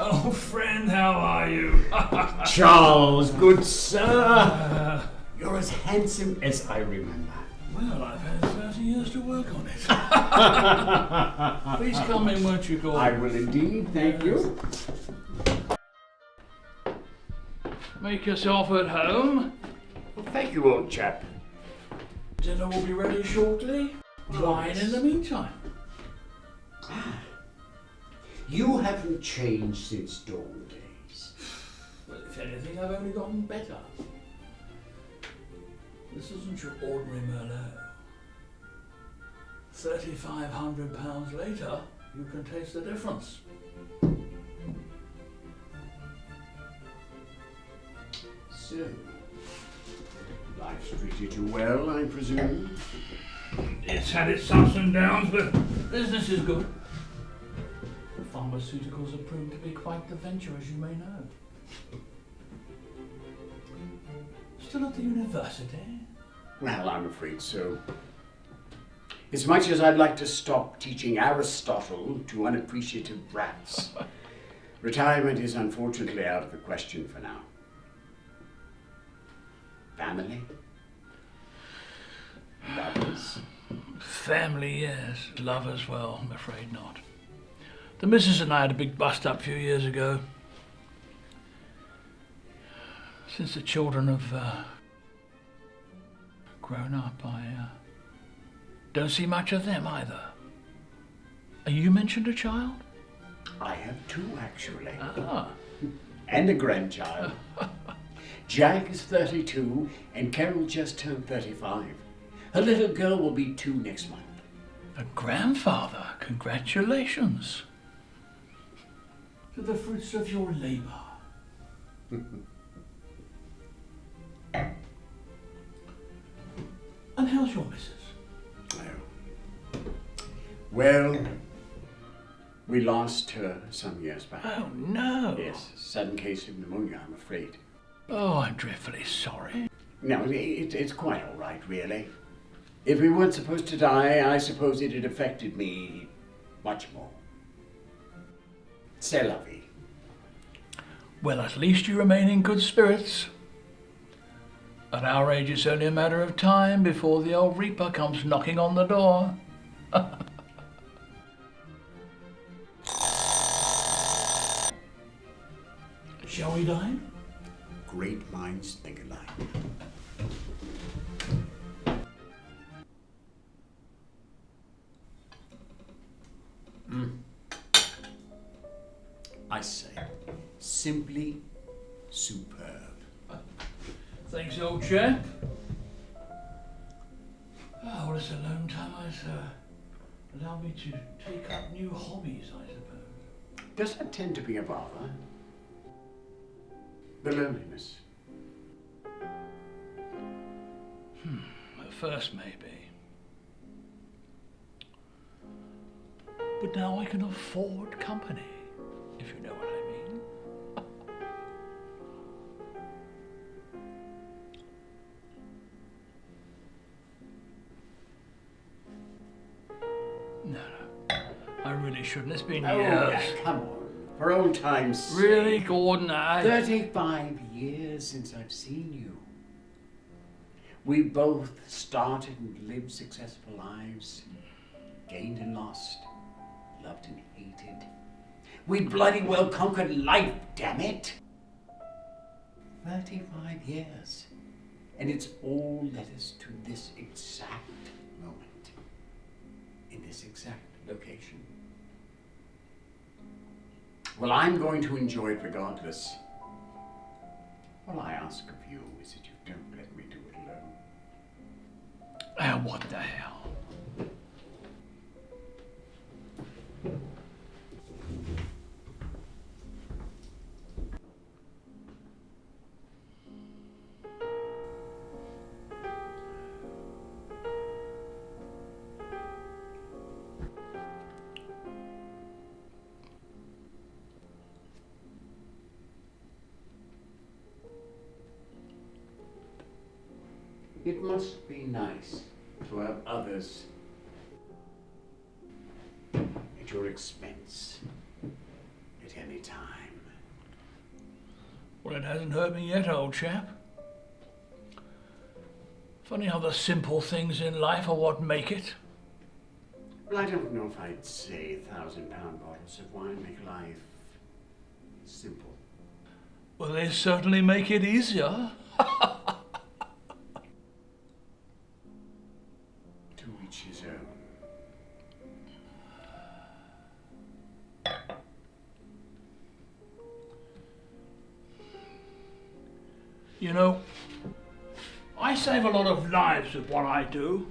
Old friend, how are you? Charles, good sir. You're as handsome as I remember. Well, I've had 30 years to work on it. Please come in, won't you, Gordon? I will indeed, thank you. Make yourself at home. Well, thank you, old chap. Dinner will be ready shortly. Wine in the meantime. You haven't changed since dawn days. Well, if anything, I've only gotten better. This isn't your ordinary Merlot. £3,500 later, you can taste the difference. So, life's treated you well, I presume? It's had its ups and downs, but business is good. Pharmaceuticals have proven to be quite the venture, as you may know. Still at the university? Well, I'm afraid so. As much as I'd like to stop teaching Aristotle to unappreciative brats, retirement is unfortunately out of the question for now. Family? Lovers? Family, yes. Love as well, I'm afraid not. The missus and I had a big bust-up a few years ago. Since the children have grown up, I don't see much of them either. You mentioned a child? I have two, actually. Ah. And a grandchild. Jack is 32 and Carol just turned 35. Her little girl will be 2 next month. A grandfather, congratulations. To the fruits of your labour. And how's your missus? Well, we lost her some years back. Oh no. Yes, sudden case of pneumonia, I'm afraid. Oh, I'm dreadfully sorry. No, it's quite all right, really. If we weren't supposed to die, I suppose it had affected me much more. C'est la vie. Well, at least you remain in good spirits. At our age, it's only a matter of time before the old Reaper comes knocking on the door. Shall we dine? Great minds think alike. I say, simply superb. Thanks, old chap. Oh, well, it's a long time allow me to take up new hobbies, I suppose. Does that tend to be a bother? The loneliness. At first, maybe. But now I can afford company, if you know what I mean. No. I really shouldn't. It's been years. Yeah, come on. For old time's sake. Really, Gordon, 35 years since I've seen you. We both started and lived successful lives. Gained and lost. Loved and hated. We bloody well conquered life, damn it! 35 years. And it's all led us to this exact moment. In this exact location. Well, I'm going to enjoy it regardless. All I ask of you is that you don't let me do it alone. What the hell? It must be nice to have others at your expense at any time. Well, it hasn't hurt me yet, old chap. Funny how the simple things in life are what make it. Well, I don't know if I'd say 1,000-pound bottles of wine make life simple. Well, they certainly make it easier. To each his own. You know, I save a lot of lives with what I do,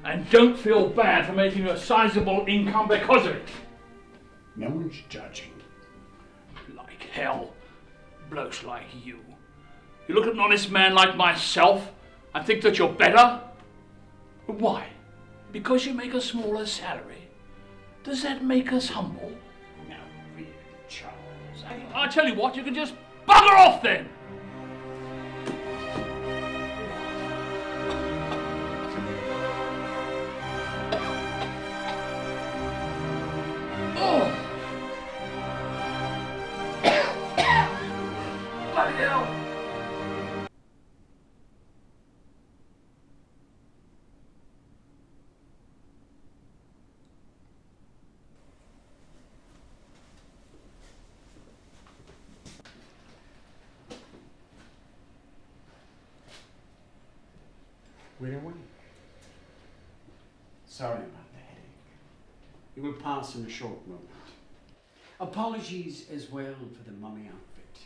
and don't feel bad for making a sizable income because of it. No one's judging. Like hell, blokes like you. You look at an honest man like myself and think that you're better? Why? Because you make a smaller salary? Does that make us humble? No, really, Charles. I tell you what, you can just bugger off then! Oh! Bloody hell! We're awake. Sorry about the headache. It will pass in a short moment. Apologies as well for the mummy outfit.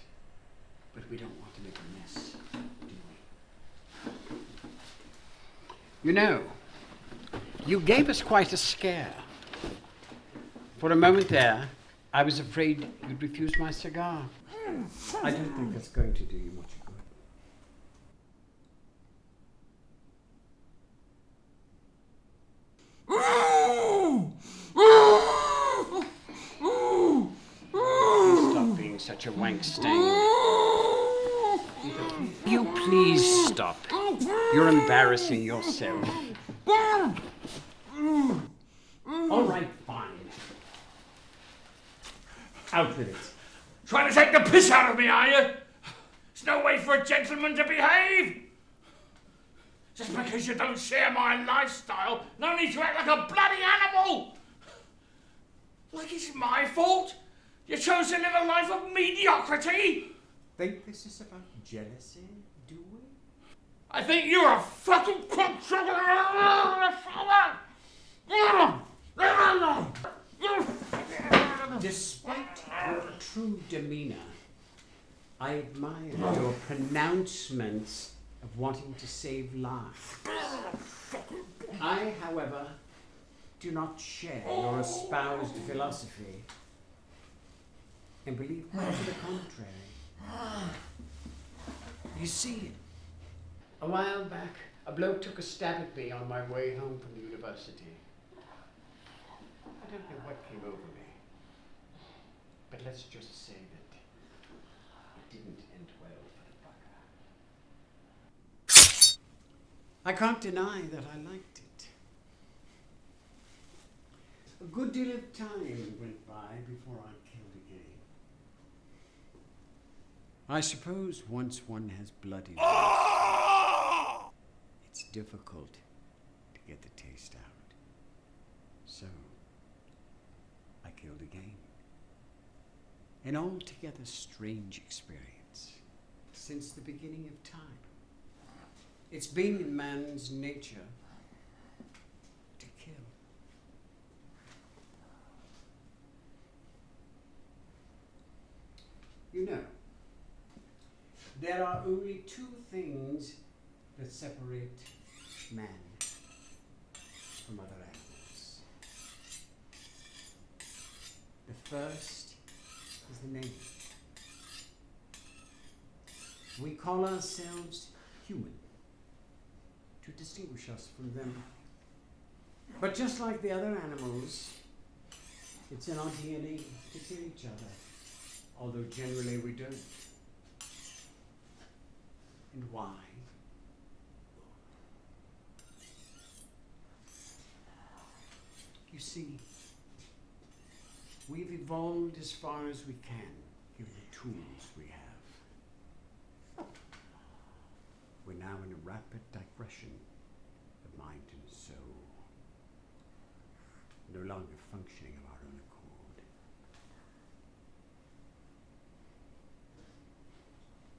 But we don't want to make a mess, do we? You know, you gave us quite a scare. For a moment there, I was afraid you'd refuse my cigar. I don't think that's going to do you much good. Stop being such a wank stain. You please stop. You're embarrassing yourself. All right, fine. Out with it. Trying to take the piss out of me, are you? There's no way for a gentleman to behave. Just because you don't share my lifestyle, no need to act like a bloody animal. Like it's my fault. You chose to live a life of mediocrity. Think this is about jealousy, do we? I think you're a fucking cocksucker. Despite your true demeanor, I admire your pronouncements of wanting to save lives. I, however, do not share your espoused philosophy and believe quite to the contrary. You see, a while back, a bloke took a stab at me on my way home from the university. I don't know what came over me, but let's just say that it didn't end well for the bugger. I can't deny that I liked it. A good deal of time went by before I killed again. I suppose once one has blood in it, it's difficult to get the taste out. So, I killed again. An altogether strange experience since the beginning of time. It's been in man's nature to kill. You know, there are only two things that separate man from other animals. The first is the name. We call ourselves human to distinguish us from them. But just like the other animals, it's in our DNA to kill each other, although generally we don't. And why? You see, we've evolved as far as we can, given the tools we have. We're now in a rapid digression of mind and soul, no longer functioning of our own accord.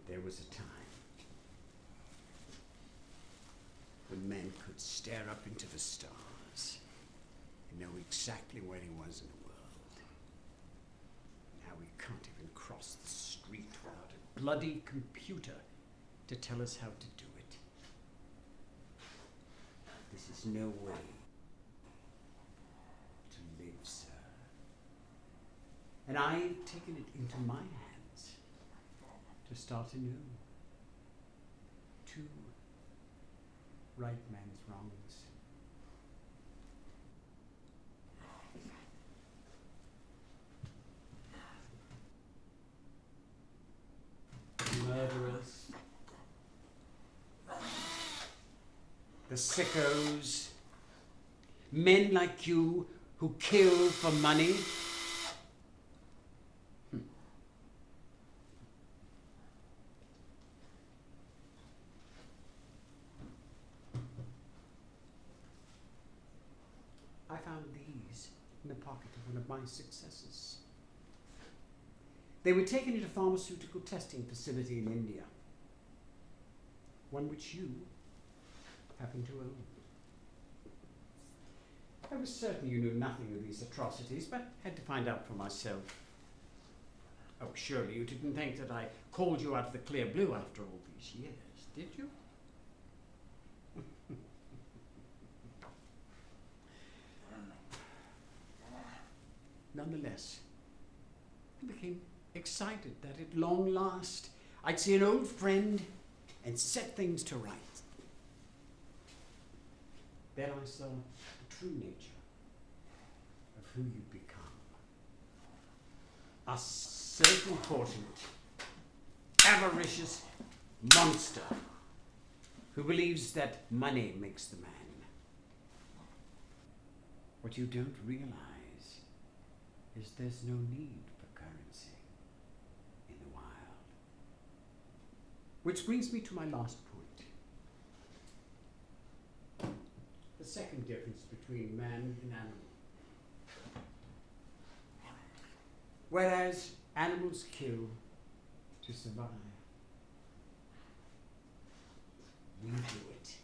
There was a time when men could stare up into the stars and know exactly where he was in the world. Now we can't even cross the street without a bloody computer to tell us how to do it. This is no way to live, sir. And I've taken it into my hands to start anew. To right man's wrongs. Murderers, the sickos, men like you who kill for money. I found these in the pocket of one of my successors. They were taken into a pharmaceutical testing facility in India, one which you happen to own. I was certain you knew nothing of these atrocities, but had to find out for myself. Oh, surely you didn't think that I called you out of the clear blue after all these years, did you? Nonetheless, I became excited that at long last I'd see an old friend and set things to rights. Then I saw the true nature of who you'd become. A self-important, avaricious monster who believes that money makes the man. What you don't realize is there's no need for currency in the wild. Which brings me to my last point. The second difference between man and animal. Whereas animals kill to survive, we do it